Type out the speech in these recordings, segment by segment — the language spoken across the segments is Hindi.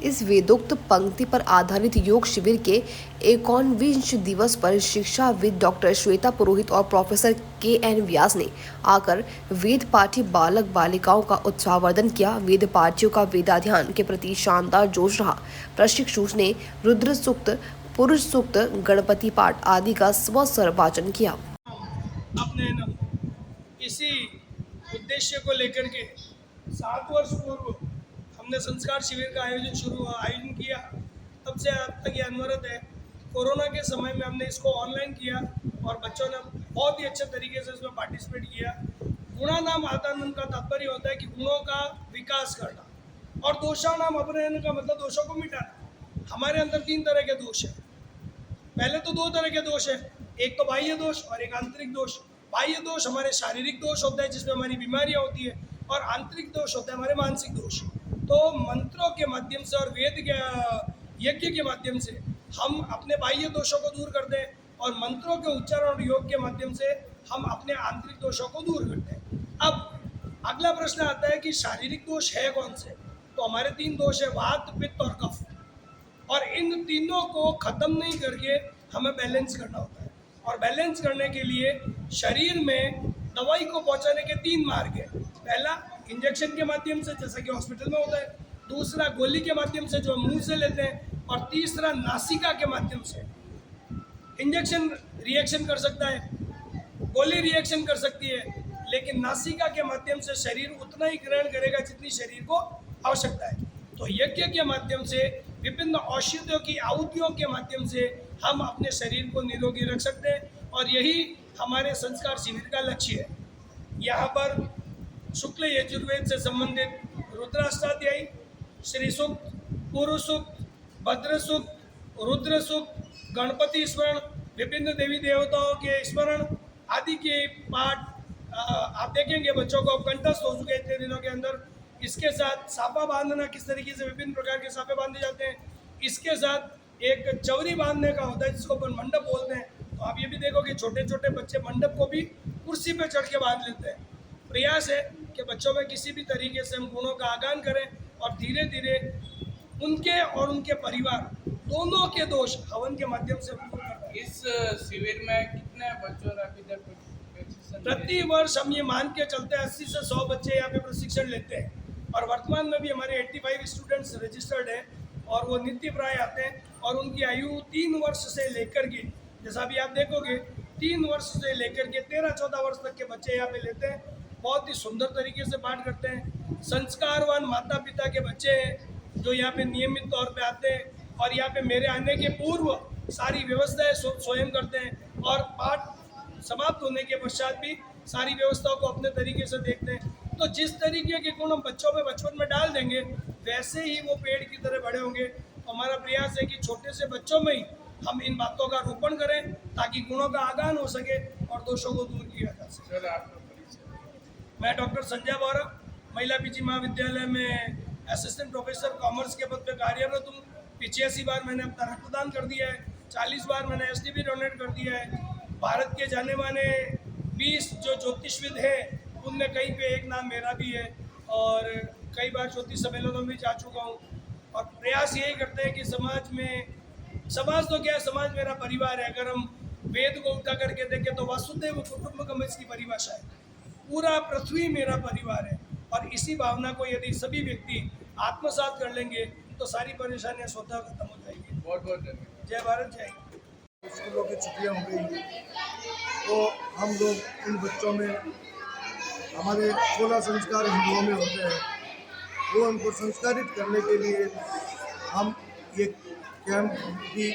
इस वेदोक्त पंक्ति पर आधारित योग शिविर के 51वें दिवस पर शिक्षाविद डॉक्टर श्वेता पुरोहित और प्रोफेसर के.एन. व्यास ने आकर वेद पाठी बालक बालिकाओं का उत्साहवर्धन किया। वेद पाठियों का वेदाध्ययन के प्रति शानदार जोश रहा। प्रशिक्षु ने रुद्र सूक्त, पुरुष सूक्त, गणपति पाठ आदि का स्वस्वर वाचन किया। अपने इसी उद्देश्य को लेकर के 7 वर्ष पूर्व हमने संस्कार शिविर का आयोजन किया। तब से अब तक ये अनवरत है। कोरोना के समय में हमने इसको ऑनलाइन किया और बच्चों ने बहुत ही अच्छे तरीके से इसमें पार्टिसिपेट किया। गुणानाम आदानम का तात्पर्य होता है कि गुणों का विकास करना और दोषानाम अपनयन का मतलब दोषों को मिटाना। हमारे अंदर 3 तरह के दोष हैं। पहले तो 2 तरह के दोष है, एक तो बाह्य दोष और एक आंतरिक दोष। बाह्य दोष हमारे शारीरिक दोष होता है जिसमें हमारी बीमारियां होती है, और आंतरिक दोष होता है हमारे मानसिक दोष। तो मंत्रों के माध्यम से और वेद के यज्ञ के माध्यम से हम अपने बाह्य दोषों को दूर करते हैं और मंत्रों के उच्चारण और योग के माध्यम से हम अपने आंतरिक दोषों को दूर करते हैं। अब अगला प्रश्न आता है कि शारीरिक दोष है कौन से? तो हमारे 3 दोष है, वात, पित्त और कफ। और इन तीनों को खत्म नहीं करके हमें बैलेंस करना होता है। और बैलेंस करने के लिए शरीर में दवाई को पहुंचाने के 3 मार्ग हैं। पहला इंजेक्शन के माध्यम से, जैसा कि हॉस्पिटल में होता है। दूसरा गोली के माध्यम से जो मुंह से लेते हैं, और तीसरा नासिका के माध्यम से। इंजेक्शन रिएक्शन कर सकता है, गोली रिएक्शन कर सकती है, लेकिन नासिका के माध्यम से शरीर उतना ही ग्रहण करेगा जितनी शरीर को आवश्यकता है। तो यज्ञ के माध्यम से, विभिन्न औषधियों की आहुतियों के माध्यम से हम अपने शरीर को निरोगी रख सकते हैं, और यही हमारे संस्कार शिविर का लक्ष्य है। यहाँ पर शुक्ल यजुर्वेद से संबंधित रुद्राष्टाध्यायी, श्री सूक्त, पुरुष सूक्त, भद्र सूक्त, रुद्र सूक्त, गणपति स्मरण, विभिन्न देवी देवताओं के स्मरण आदि के पाठ आप देखेंगे बच्चों को कंठस्थ हो चुके इतने दिनों के अंदर। इसके साथ साफा बांधना, किस तरीके से विभिन्न प्रकार के साफे बांधे जाते हैं। इसके साथ एक चवरी बांधने का होता है जिसको अपन मंडप बोलते हैं। तो आप ये भी देखो कि छोटे छोटे बच्चे मंडप को भी कुर्सी पे चढ़ के बांध लेते हैं। प्रयास है कि बच्चों में किसी भी तरीके से हम गुणों का आगान करें और धीरे धीरे उनके और उनके परिवार दोनों के दोष हवन के माध्यम से दूर करते हैं। इस शिविर में कितने बच्चों ने अभी तक प्रति वर्ष हम ये मान के चलते हैं 80 से 100 बच्चे यहाँ पे प्रशिक्षण लेते हैं। और वर्तमान में भी हमारे 85 स्टूडेंट्स रजिस्टर्ड हैं और वो नित्य प्राय आते हैं। और उनकी आयु 3 वर्ष से लेकर के, जैसा भी आप देखोगे, 3 वर्ष से लेकर के 13-14 वर्ष तक के बच्चे यहाँ पे लेते हैं। बहुत ही सुंदर तरीके से पाठ करते हैं। संस्कारवान माता पिता के बच्चे हैं जो यहाँ पे नियमित तौर पे आते हैं और यहाँ पे मेरे आने के पूर्व सारी व्यवस्थाएं स्वयं करते हैं, और पाठ समाप्त होने के पश्चात भी सारी व्यवस्थाओं को अपने तरीके से देखते हैं। तो जिस तरीके के गुण हम बच्चों में बचपन में डाल देंगे, वैसे ही वो पेड़ की तरह बड़े होंगे। तो हमारा प्रयास है कि छोटे से बच्चों में ही हम इन बातों का रोपण करें ताकि गुणों का आगान हो सके और दोषों को दूर किया जा सके। मैं डॉक्टर संजय बोरा, महिला पीजी महाविद्यालय में असिस्टेंट प्रोफेसर कॉमर्स के पद पर कार्यरत हूँ। 85 बार मैंने अपना रक्तदान कर दिया है, 40 बार मैंने एसटीबी डोनेट कर दिया है। भारत के जाने माने 20 जो ज्योतिषविद हैं उनमें कहीं पे एक नाम मेरा भी है, और कई बार ज्योतिष सम्मेलनों में जा चुका हूँ। और प्रयास यही करते हैं कि समाज में, समाज तो क्या है, समाज मेरा परिवार है। अगर हम वेद को उठा करके देखें तो वासुदेव कुटुंबकम इसकी परिभाषा है। पूरा पृथ्वी मेरा परिवार है, और इसी भावना को यदि सभी व्यक्ति आत्मसात कर लेंगे तो सारी परेशानियां स्वतः खत्म हो जाएगी। बहुत बहुत धन्यवाद। जय भारत, जय हिंद। स्कूलों की छुट्टियां हो गई, तो हम लोग इन बच्चों में, हमारे 16 संस्कार हिंदुओं में होते हैं, वो उनको संस्कारित करने के लिए हम ये कैंप की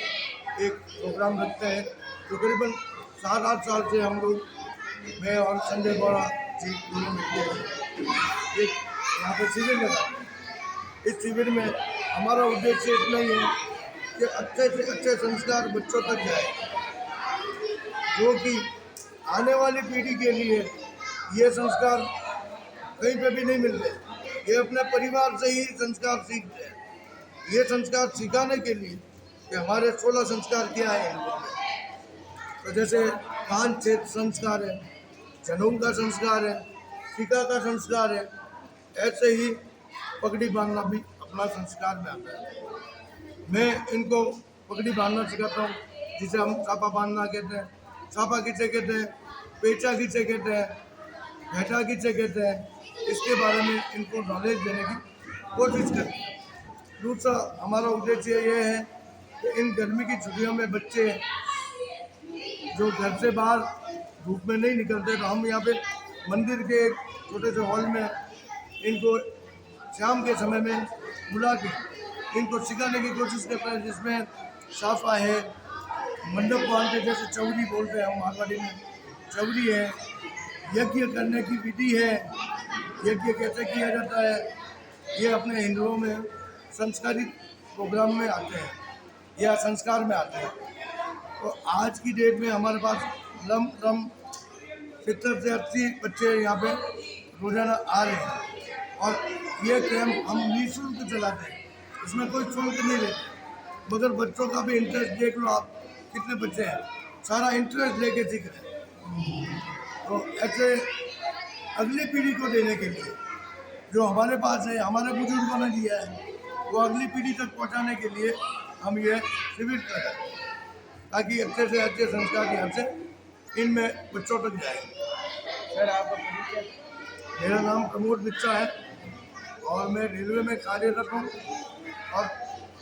एक प्रोग्राम रखते हैं। तकरीबन 7-8 साल से हम लोग, मैं और संजय बोरा जी दोनों मिलकर एक यहाँ पर शिविर लगा। इस शिविर में हमारा उद्देश्य इतना ही है कि अच्छे से अच्छे संस्कार बच्चों तक जाए, जो कि आने वाली पीढ़ी के लिए ये संस्कार कहीं पे भी नहीं मिलते। ये अपने परिवार से ही संस्कार सीखते हैं। ये संस्कार सिखाने के लिए कि हमारे 16 संस्कार क्या है हिंदुओं में, तो जैसे कान छेद संस्कार है, जनेऊ का संस्कार है, टीका का संस्कार है, ऐसे ही पगड़ी बांधना भी अपना संस्कार में आता है। मैं इनको पगड़ी बांधना सिखाता हूँ, जिसे हम सापा बांधना कहते हैं। सापा किसे कहते हैं, पेचा किसे कहते हैं, घटा किसे कहते हैं, इसके बारे में इनको नॉलेज देने की कोशिश करते हैं। दूसरा हमारा उद्देश्य ये है कि इन गर्मी की छुट्टियों में बच्चे जो घर से बाहर धूप में नहीं निकलते, तो हम यहाँ पे मंदिर के एक छोटे से हॉल में इनको शाम के समय में बुला के इनको सिखाने की कोशिश करते हैं, जिसमें साफा है, मंडप बांधते जैसे चौरी बोलते हैं हम मारवाड़ी में, चौरी है, यज्ञ करने की विधि है, यज्ञ कैसे किया जाता है, ये अपने हिंदुओं में संस्कारित प्रोग्राम में आते हैं या संस्कार में आते हैं। तो आज की डेट में हमारे पास लम 70 से 80 बच्चे यहाँ पे रोजाना आ रहे हैं और ये कैंप हम निःशुल्क चलाते हैं, इसमें कोई शुल्क नहीं लेते, मगर बच्चों का भी इंटरेस्ट देख लो आप, कितने बच्चे हैं, सारा इंटरेस्ट लेके सीख रहे हैं। तो ऐसे अगली पीढ़ी को देने के लिए जो हमारे पास है, हमारे बुजुर्गों ने दिया है, वो अगली पीढ़ी तक पहुंचाने के लिए हम ये शिविर कर रहे हैं, ताकि अच्छे से अच्छे संस्कार यहाँ से इनमें बच्चों तक जाए। सर आपका परिचय? मेरा नाम प्रमोद मिश्रा है और मैं रेलवे में कार्यरत हूँ और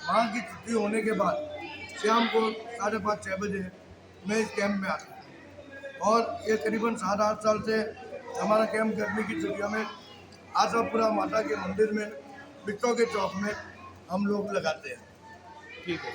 वहाँ की छुट्टी होने के बाद शाम को 5:30-6 बजे मैं इस कैंप में आता हूँ और ये करीबन 7-8 साल से हमारा कैंप गर्मी की छुट्टियों में आशापुरा माता के मंदिर में बिट्टो के चौक में हम लोग लगाते हैं। ठीक है।